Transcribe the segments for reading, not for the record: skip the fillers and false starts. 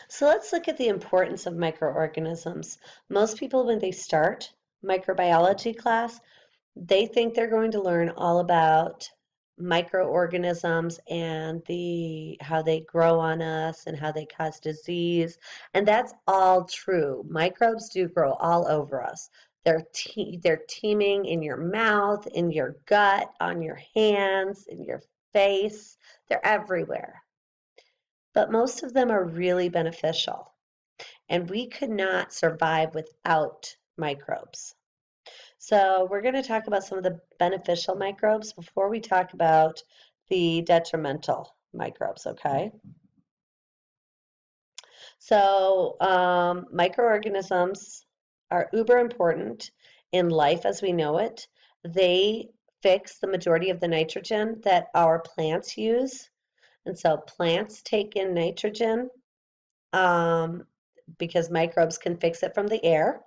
So let's look at the importance of microorganisms. Most people, when they start microbiology class, they think they're going to learn all about microorganisms and how they grow on us and how they cause disease. And that's all true. Microbes do grow all over us. They're teeming in your mouth, in your gut, on your hands, in your face. They're everywhere. But most of them are really beneficial. And we could not survive without microbes. So we're going to talk about some of the beneficial microbes before we talk about the detrimental microbes, okay? So microorganisms are uber important in life as we know it. They fix the majority of the nitrogen that our plants use. And so plants take in nitrogen because microbes can fix it from the air.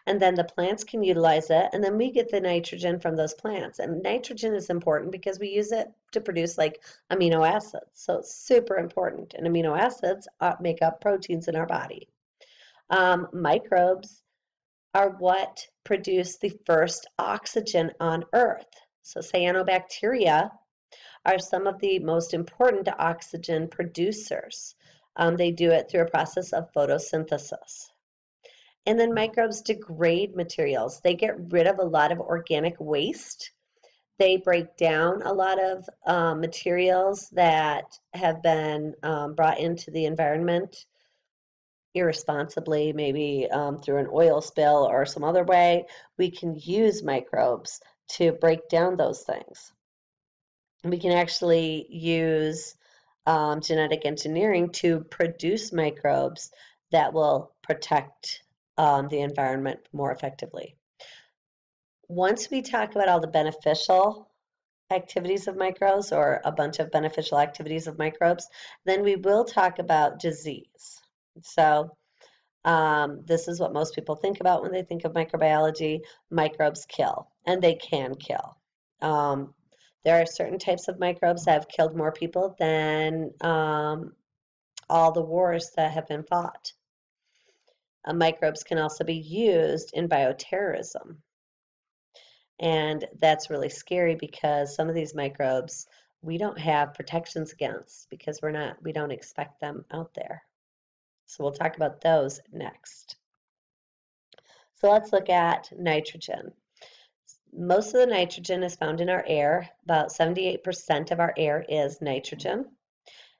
And then the plants can utilize it, and then we get the nitrogen from those plants. And nitrogen is important because we use it to produce like amino acids. So it's super important. And amino acids make up proteins in our body. Microbes are what produce the first oxygen on Earth. So cyanobacteria are some of the most important oxygen producers. They do it through a process of photosynthesis. And then microbes degrade materials. They get rid of a lot of organic waste. They break down a lot of materials that have been brought into the environment irresponsibly, maybe through an oil spill or some other way. We can use microbes to break down those things. We can actually use genetic engineering to produce microbes that will protect the environment more effectively. Once we talk about all the beneficial activities of microbes or a bunch of beneficial activities of microbes, then we will talk about disease. So this is what most people think about when they think of microbiology. Microbes kill, and they can kill. There are certain types of microbes that have killed more people than all the wars that have been fought. Microbes can also be used in bioterrorism. And that's really scary because some of these microbes we don't have protections against because we don't expect them out there. So we'll talk about those next. So let's look at nitrogen. Most of the nitrogen is found in our air. About 78% of our air is nitrogen.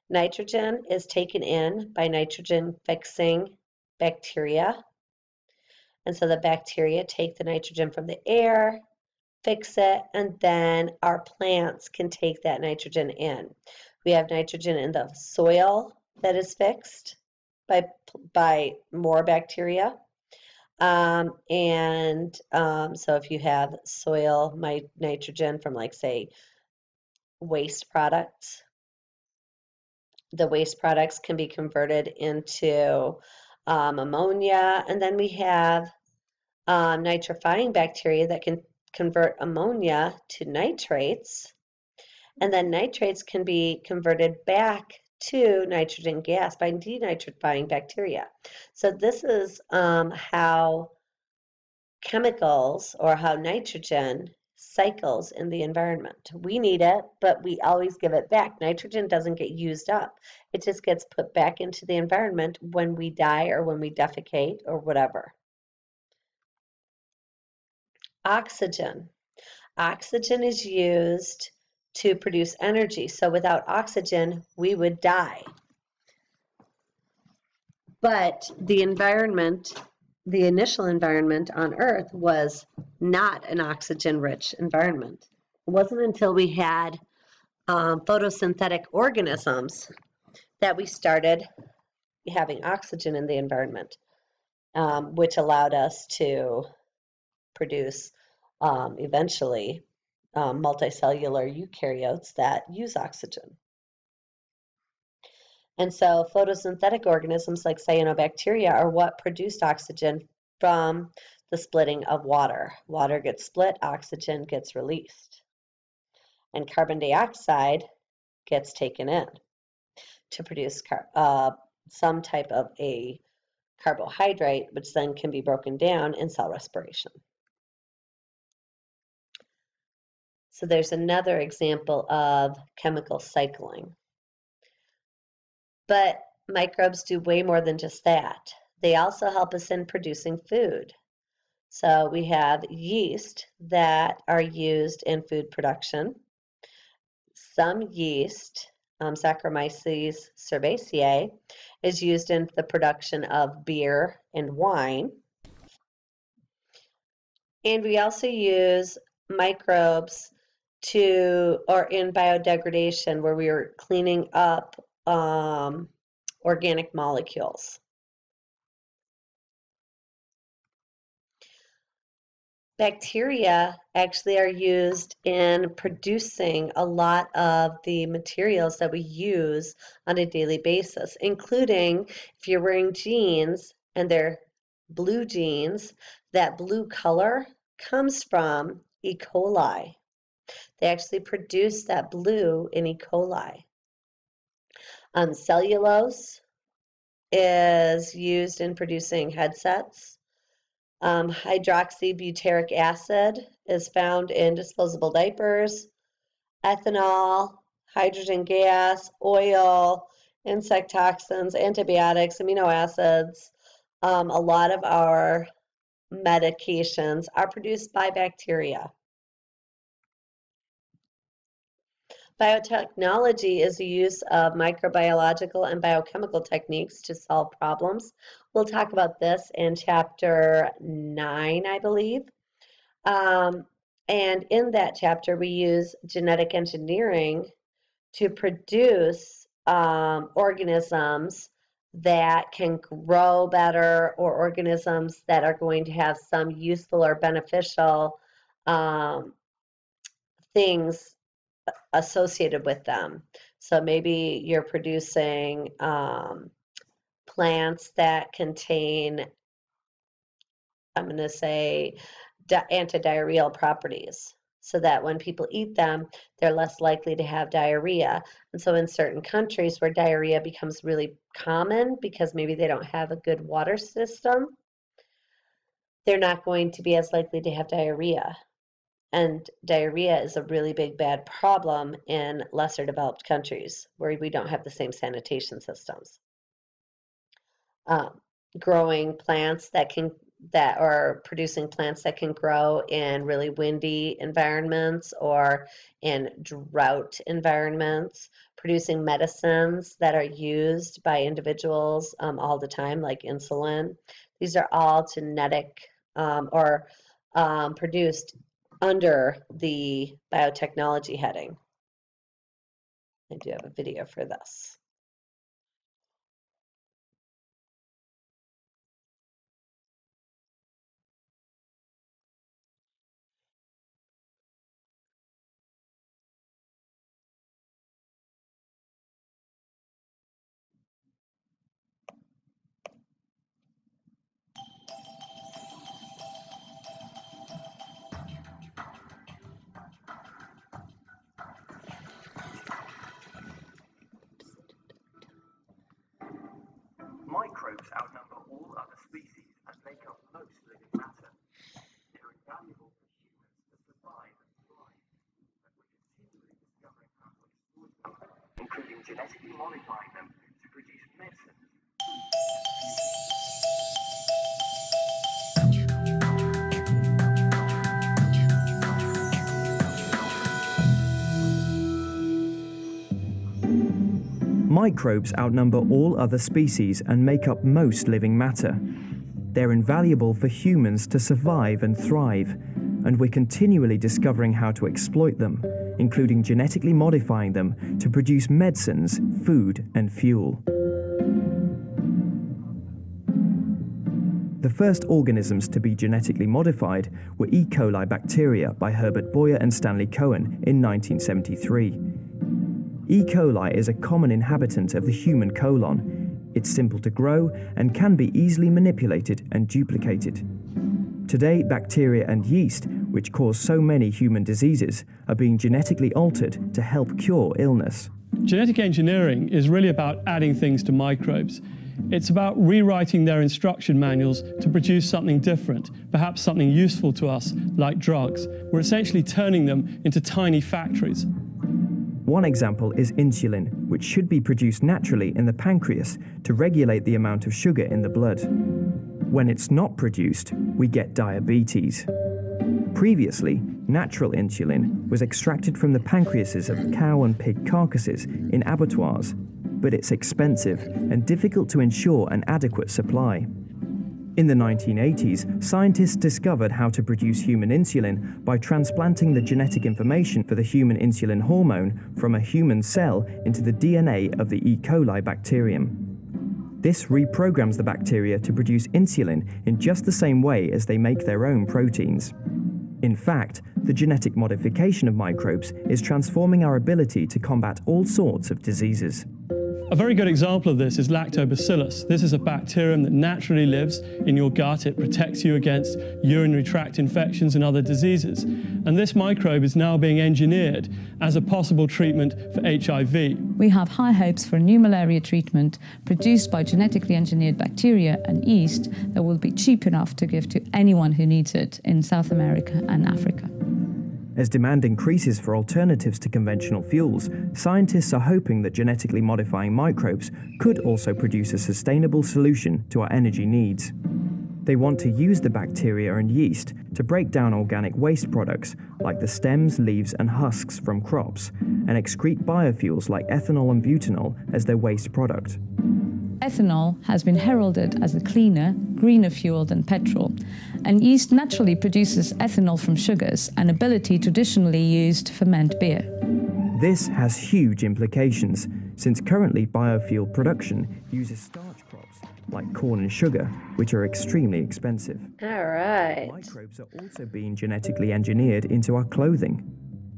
Nitrogen is taken in by nitrogen-fixing bacteria. And so the bacteria take the nitrogen from the air, fix it, and then our plants can take that nitrogen in. We have nitrogen in the soil that is fixed by more bacteria. So if you have soil nitrogen from, like, say, waste products, the waste products can be converted into ammonia, and then we have nitrifying bacteria that can convert ammonia to nitrates, and then nitrates can be converted back to nitrogen gas by denitrifying bacteria. So this is how chemicals or how nitrogen cycles in the environment. We need it, but we always give it back. Nitrogen doesn't get used up. It just gets put back into the environment when we die or when we defecate or whatever. Oxygen. Oxygen is used to produce energy. So without oxygen, we would die. But the environment, the initial environment on Earth was not an oxygen-rich environment. It wasn't until we had photosynthetic organisms that we started having oxygen in the environment, which allowed us to produce eventually multicellular eukaryotes that use oxygen. And so photosynthetic organisms like cyanobacteria are what produced oxygen from the splitting of water. Water gets split, oxygen gets released, and carbon dioxide gets taken in to produce some type of a carbohydrate, which then can be broken down in cell respiration. So there's another example of chemical cycling. But microbes do way more than just that. They also help us in producing food. So we have yeast that are used in food production. Some yeast, Saccharomyces cerevisiae, is used in the production of beer and wine. And we also use microbes or in biodegradation, where we are cleaning up organic molecules. Bacteria actually are used in producing a lot of the materials that we use on a daily basis, including if you're wearing jeans and they're blue jeans, that blue color comes from E. coli. They actually produce that blue in E. coli. Cellulose is used in producing headsets. Hydroxybutyric acid is found in disposable diapers. Ethanol, hydrogen gas, oil, insect toxins, antibiotics, amino acids. A lot of our medications are produced by bacteria. Biotechnology is the use of microbiological and biochemical techniques to solve problems. We'll talk about this in chapter 9, I believe. And in that chapter, we use genetic engineering to produce organisms that can grow better, or organisms that are going to have some useful or beneficial things associated with them. So maybe you're producing plants that contain, I'm going to say, antidiarrheal properties, so that when people eat them, they're less likely to have diarrhea. And so in certain countries where diarrhea becomes really common because maybe they don't have a good water system, they're not going to be as likely to have diarrhea. And diarrhea is a really big bad problem in lesser developed countries where we don't have the same sanitation systems. Growing plants or producing plants that can grow in really windy environments or in drought environments, producing medicines that are used by individuals all the time, like insulin. These are all genetic or produced under the biotechnology heading. I do have a video for this. Microbes outnumber all other species and make up most living matter. They're invaluable for humans to survive and thrive, and we're continually discovering how to exploit them, including genetically modifying them to produce medicines. Microbes outnumber all other species and make up most living matter. They're invaluable for humans to survive and thrive, and we're continually discovering how to exploit them, including genetically modifying them to produce medicines, food, and fuel. The first organisms to be genetically modified were E. coli bacteria by Herbert Boyer and Stanley Cohen in 1973. E. coli is a common inhabitant of the human colon. It's simple to grow and can be easily manipulated and duplicated. Today, bacteria and yeast, which cause so many human diseases, are being genetically altered to help cure illness. Genetic engineering is really about adding things to microbes. It's about rewriting their instruction manuals to produce something different, perhaps something useful to us, like drugs. We're essentially turning them into tiny factories. One example is insulin, which should be produced naturally in the pancreas to regulate the amount of sugar in the blood. When it's not produced, we get diabetes. Previously, natural insulin was extracted from the pancreases of cow and pig carcasses in abattoirs, but it's expensive and difficult to ensure an adequate supply. In the 1980s, scientists discovered how to produce human insulin by transplanting the genetic information for the human insulin hormone from a human cell into the DNA of the E. coli bacterium. This reprograms the bacteria to produce insulin in just the same way as they make their own proteins. In fact, the genetic modification of microbes is transforming our ability to combat all sorts of diseases. A very good example of this is lactobacillus. This is a bacterium that naturally lives in your gut. It protects you against urinary tract infections and other diseases. And this microbe is now being engineered as a possible treatment for HIV. We have high hopes for a new malaria treatment produced by genetically engineered bacteria and yeast that will be cheap enough to give to anyone who needs it in South America and Africa. As demand increases for alternatives to conventional fuels, scientists are hoping that genetically modifying microbes could also produce a sustainable solution to our energy needs. They want to use the bacteria and yeast to break down organic waste products like the stems, leaves and husks from crops and excrete biofuels like ethanol and butanol as their waste product. Ethanol has been heralded as a cleaner, greener fuel than petrol, and yeast naturally produces ethanol from sugars, an ability traditionally used to ferment beer. This has huge implications, since currently biofuel production uses starch crops like corn and sugar, which are extremely expensive. All right. Microbes are also being genetically engineered into our clothing.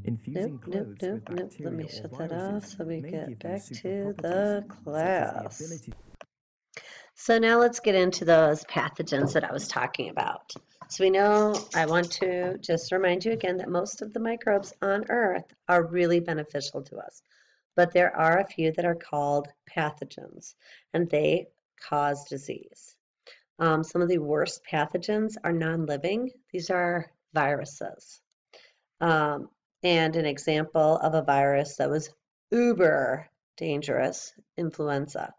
Infusing Let me shut that off so we get back to the class. So now let's get into those pathogens that I was talking about. So we know, I want to just remind you again that most of the microbes on Earth are really beneficial to us. But there are a few that are called pathogens, and they cause disease. Some of the worst pathogens are non-living. These are viruses. And an example of a virus that was uber dangerous, influenza.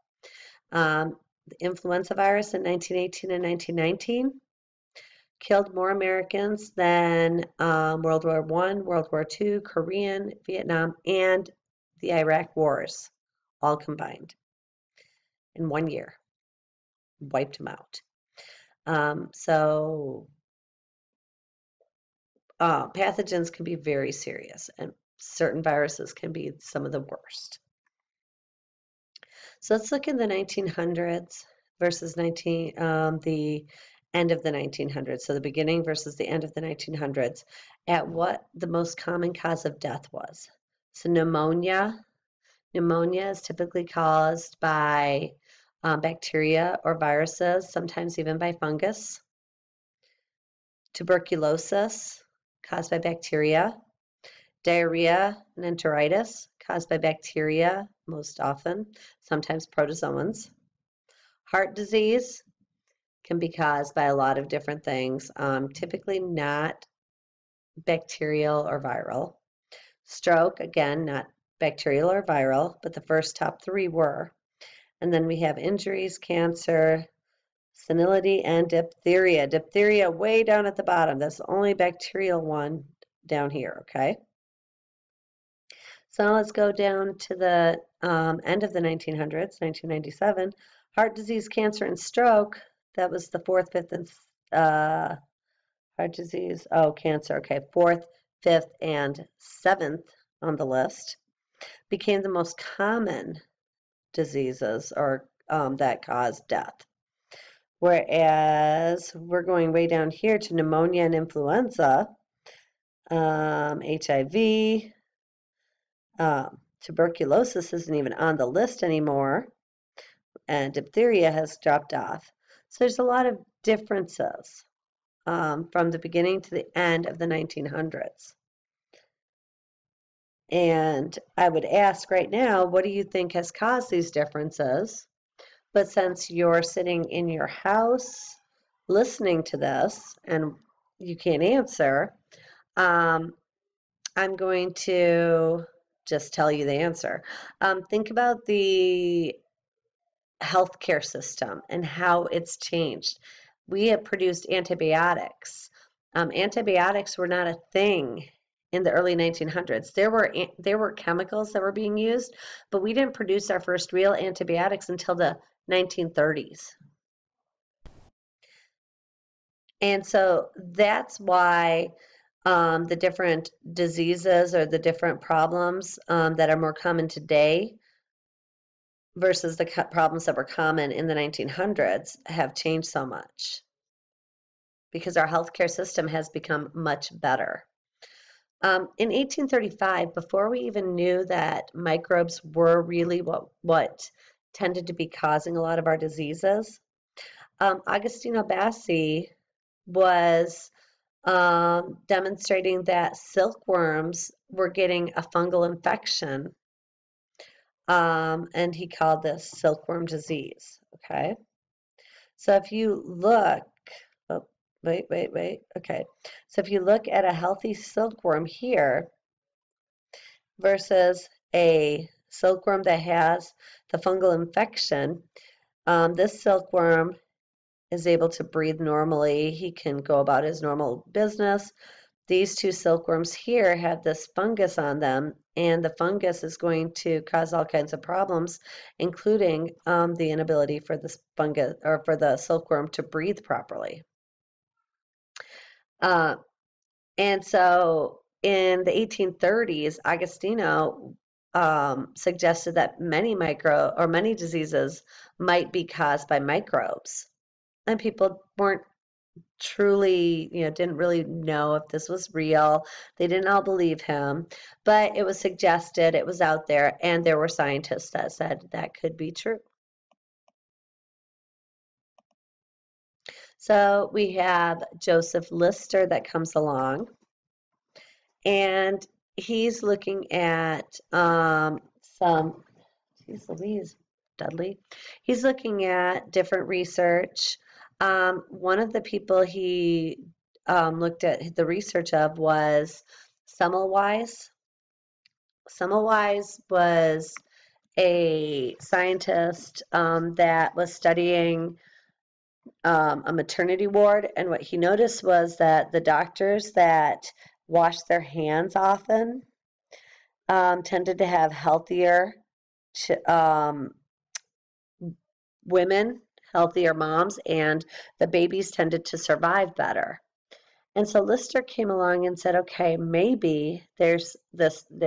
The influenza virus in 1918 and 1919 killed more Americans than World War I, World War II, Korean, Vietnam, and the Iraq wars, all combined in 1 year. Wiped them out. Pathogens can be very serious, and certain viruses can be some of the worst. So let's look in the 1900s versus the end of the 1900s. So the beginning versus the end of the 1900s at what the most common cause of death was. So pneumonia. Pneumonia is typically caused by bacteria or viruses, sometimes even by fungus. Tuberculosis, caused by bacteria. Diarrhea and enteritis, caused by bacteria, most often, sometimes protozoans. Heart disease can be caused by a lot of different things, typically not bacterial or viral. Stroke, again, not bacterial or viral, but the first top three were. And then we have injuries, cancer, senility, and diphtheria. Diphtheria way down at the bottom. That's the only bacterial one down here, okay? So now let's go down to the end of the 1900s, 1997. Heart disease, cancer, and stroke. That was the fourth, fifth, and heart disease. Oh, cancer. Okay, fourth, fifth, and seventh on the list. Became the most common diseases or that cause death. Whereas we're going way down here to pneumonia and influenza, HIV, tuberculosis isn't even on the list anymore, and diphtheria has dropped off. So there's a lot of differences from the beginning to the end of the 1900s. And I would ask right now, what do you think has caused these differences? But since you're sitting in your house listening to this and you can't answer, I'm going to just tell you the answer. Think about the healthcare system and how it's changed. We have produced antibiotics. Antibiotics were not a thing in the early 1900s. There were chemicals that were being used, but we didn't produce our first real antibiotics until the 1930s. And so that's why the different diseases or the different problems that are more common today versus the problems that were common in the 1900s have changed so much because our healthcare system has become much better. In 1835, before we even knew that microbes were really what tended to be causing a lot of our diseases, Agostino Bassi was demonstrating that silkworms were getting a fungal infection, and he called this silkworm disease. Okay, so if you look, oh, wait, okay, so if you look at a healthy silkworm here versus a silkworm that has the fungal infection, this silkworm is able to breathe normally. He can go about his normal business. These two silkworms here have this fungus on them, and the fungus is going to cause all kinds of problems, including the inability for this fungus or for the silkworm to breathe properly. And so in the 1830s, Agostino suggested that many diseases might be caused by microbes. And people weren't truly, didn't really know if this was real. They didn't all believe him, but it was suggested, it was out there, and there were scientists that said that could be true. So we have Joseph Lister that comes along, and he's looking at Dudley. He's looking at different research. One of the people he looked at the research of was Semmelweis. Semmelweis was a scientist that was studying a maternity ward, and what he noticed was that the doctors that washed their hands often tended to have healthier women, healthier moms, and the babies tended to survive better. And so Lister came along and said, okay, maybe there's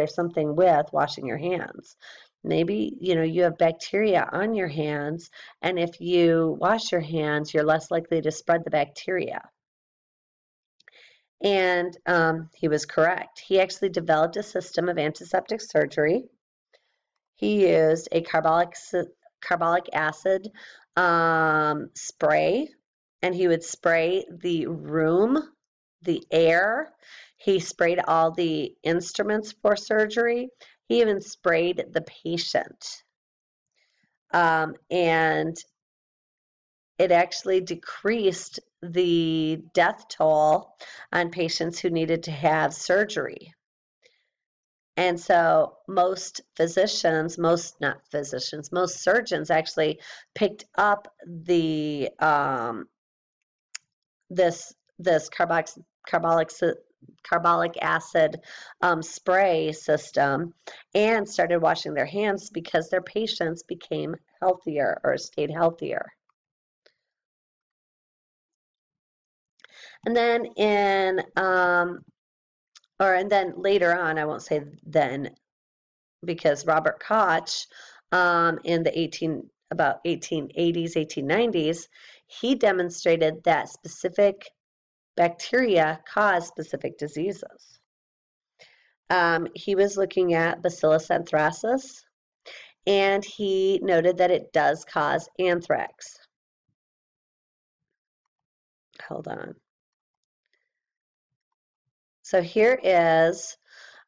something with washing your hands. Maybe, you have bacteria on your hands, and if you wash your hands, you're less likely to spread the bacteria. And he was correct. He actually developed a system of antiseptic surgery. He used a carbolic acid spray, and he would spray the room, the air. He sprayed all the instruments for surgery. He even sprayed the patient. And it actually decreased the death toll on patients who needed to have surgery. And so most surgeons actually picked up the this carbolic acid spray system and started washing their hands because their patients became healthier or stayed healthier. And then later on, I won't say then, because Robert Koch in the 1880s, 1890s, he demonstrated that specific bacteria cause specific diseases. He was looking at Bacillus anthracis, and he noted that it does cause anthrax. Hold on. So here is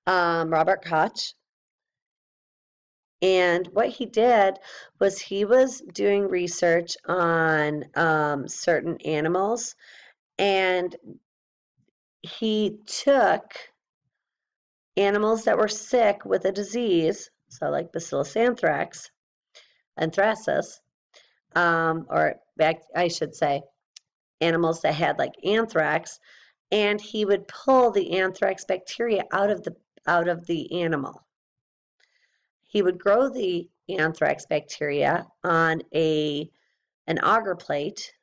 Robert Koch. And what he did was he was doing research on certain animals, and he took animals that were sick with a disease, so like Bacillus anthracis, I should say, animals that had like anthrax, and he would pull the anthrax bacteria out of the animal. He would grow the anthrax bacteria on an agar plate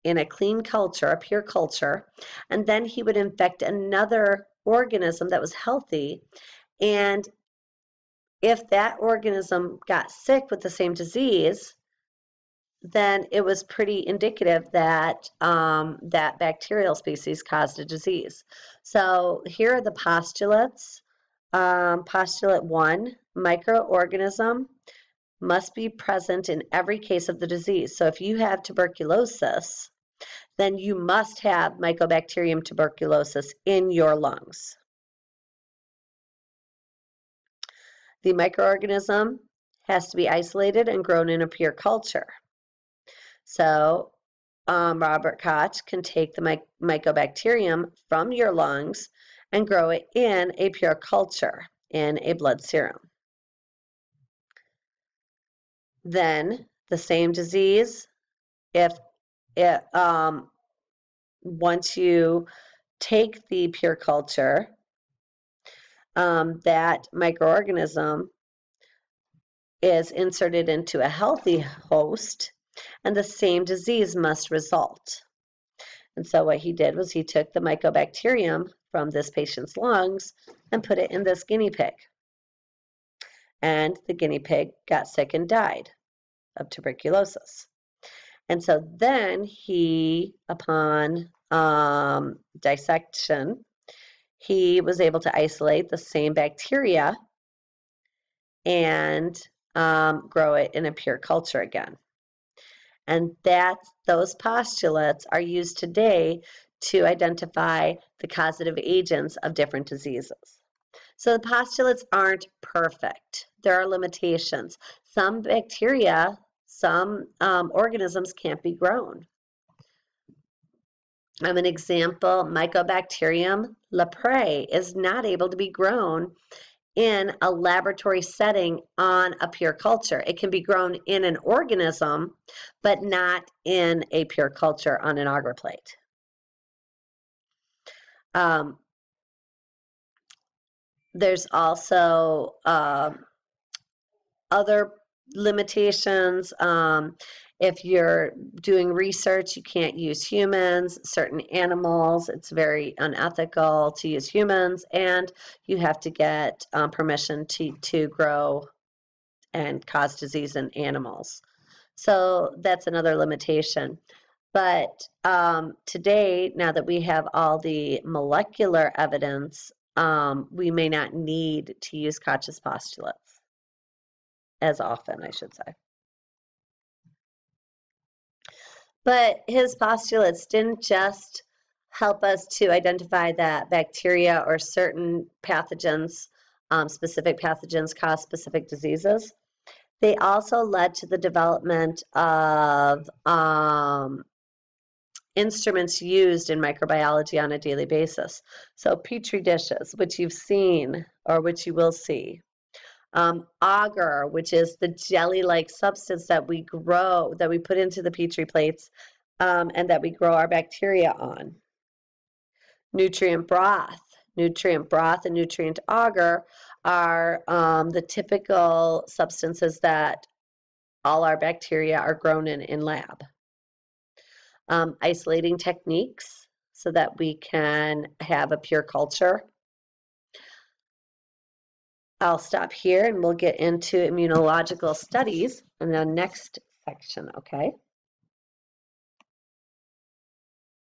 in a clean culture, a pure culture, and then he would infect another organism that was healthy, and if that organism got sick with the same disease, then it was pretty indicative that that bacterial species caused a disease. So here are the postulates. Postulate 1, microorganism must be present in every case of the disease. So if you have tuberculosis, then you must have Mycobacterium tuberculosis in your lungs. The microorganism has to be isolated and grown in a pure culture. So Robert Koch can take the Mycobacterium from your lungs and grow it in a pure culture, in a blood serum. Then the same disease, once you take the pure culture, that microorganism is inserted into a healthy host, and the same disease must result. And so what he did was he took the Mycobacterium from this patient's lungs and put it in this guinea pig. And the guinea pig got sick and died of tuberculosis. And so then he, upon dissection, he was able to isolate the same bacteria and grow it in a pure culture again. And those postulates are used today to identify the causative agents of different diseases. So the postulates aren't perfect. There are limitations. Some bacteria, some organisms can't be grown. An example, Mycobacterium leprae is not able to be grown in a laboratory setting on a pure culture. It can be grown in an organism, but not in a pure culture on an agar plate. There's also other limitations. If you're doing research, you can't use humans, certain animals. It's very unethical to use humans, and you have to get permission to grow and cause disease in animals. So that's another limitation. But today, now that we have all the molecular evidence, we may not need to use Koch's postulates as often, I should say. But his postulates didn't just help us to identify that bacteria or certain pathogens, specific pathogens cause specific diseases. They also led to the development of instruments used in microbiology on a daily basis. So petri dishes, which you've seen or which you will see. Agar, which is the jelly-like substance that we grow, that we put into the petri plates, and that we grow our bacteria on. Nutrient broth and nutrient agar are the typical substances that all our bacteria are grown in lab. Isolating techniques so that we can have a pure culture. I'll stop here and we'll get into immunological studies in the next section, okay?